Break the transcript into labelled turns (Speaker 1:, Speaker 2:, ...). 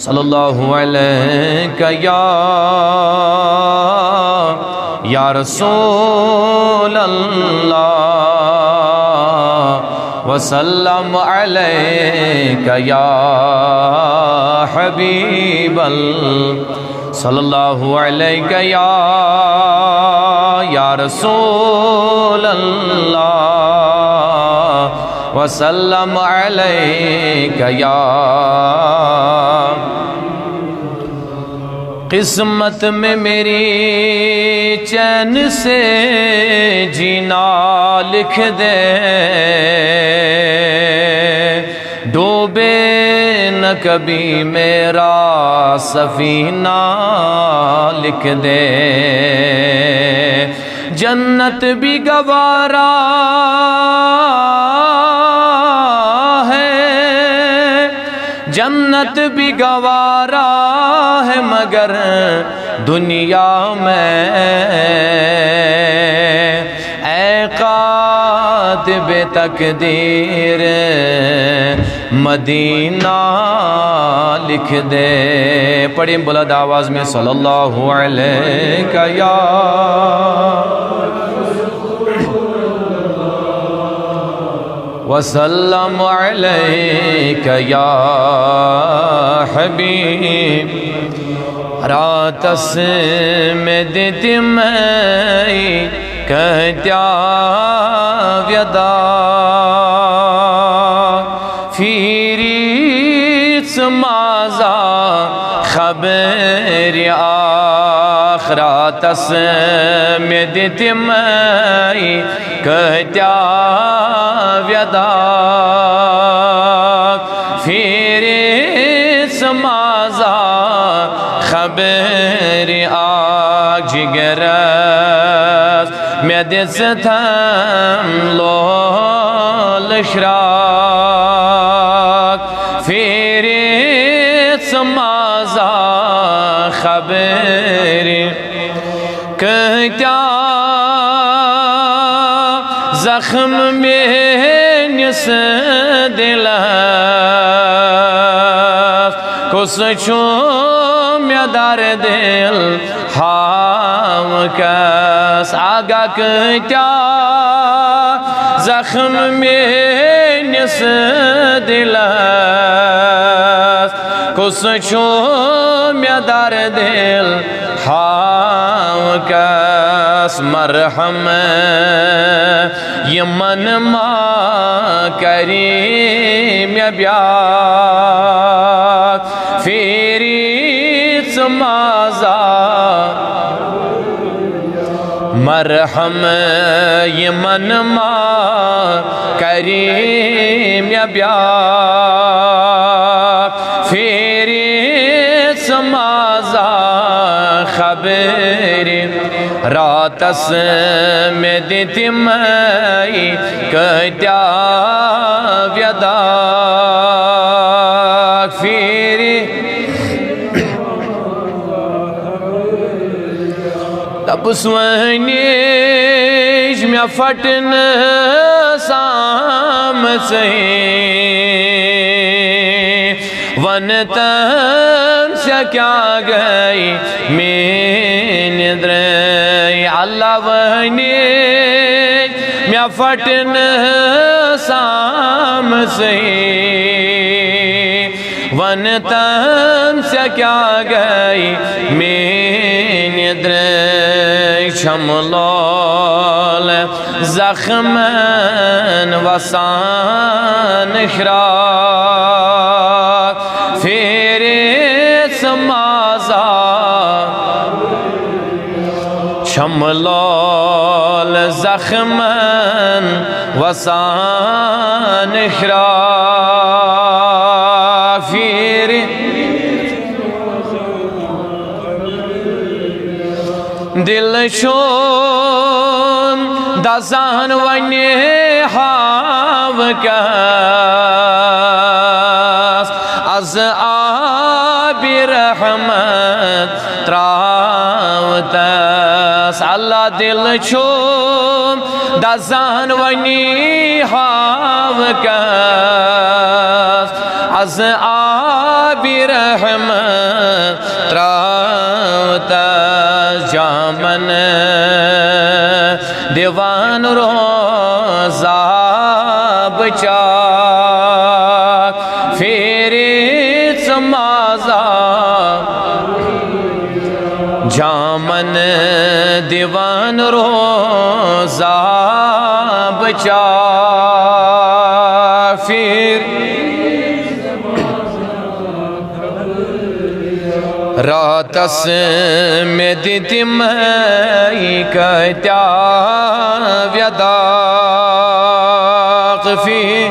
Speaker 1: सल्लल्लाहु अलैका या रसूल अल्लाह वसल्लम अलैका या हबीब अल्लाह सल्लल्लाहु अलैका या रसूल अल्लाह वसल्लम अलैका या। किस्मत में मेरी चैन से जीना लिख दे, डूबे न कभी मेरा सफीना लिख दे। जन्नत भी गवारा है, जन्नत भी गवारा है, मगर दुनिया में ऐ कातिब तकदीर मदीना लिख दे। पढ़े बुलंद आवाज में सल्लल्लाहु अलैका या वसल्लम अलैका या हबीब। रातस में देती मैं कहत्या व्यदा, फिरीस माजा खबर आखरातस में देती मैं कहत्या व्यदा, फिरीस माजा खबर आग जिगरस में दिसथम लोल शराक, फिरीस माजा खबर कहत्या जख्म में निस दिल कुछ छो में दर दिल हाम कस आगा कहत्या जख्म में निस दिल कुछ छो में दर दिल हाम कस। मरहम ये मन मा करीम ब्याह, फिरीस माजा मरहम ये मन मा करीम ब्याह, फिरीस माजा खबर रातस में देती मैं कहत्या व्यदा, फिर तब स्वनिज में फटन साम से वन तम से क्या गई मेन द्रय अल्लाह वहने मैं फटन साम से वन तम से क्या गई मेन द्रय शमलोल जख्मन वसान शराक, फिरीस माजा शमलोल जख्मन वसान शराक, फिर दिल शोन दजान वने हाव कस अज आबि रहमत त्रावतस। अल्लाह दिल शोन दजान वनी हाव कस अज आबि रहमत त्रावता जामन दीवान रोजा बचा फेरे समाजा जामन दीवान रोजा बचा फिर रातस में दितिम कत्या व्यदाक फिर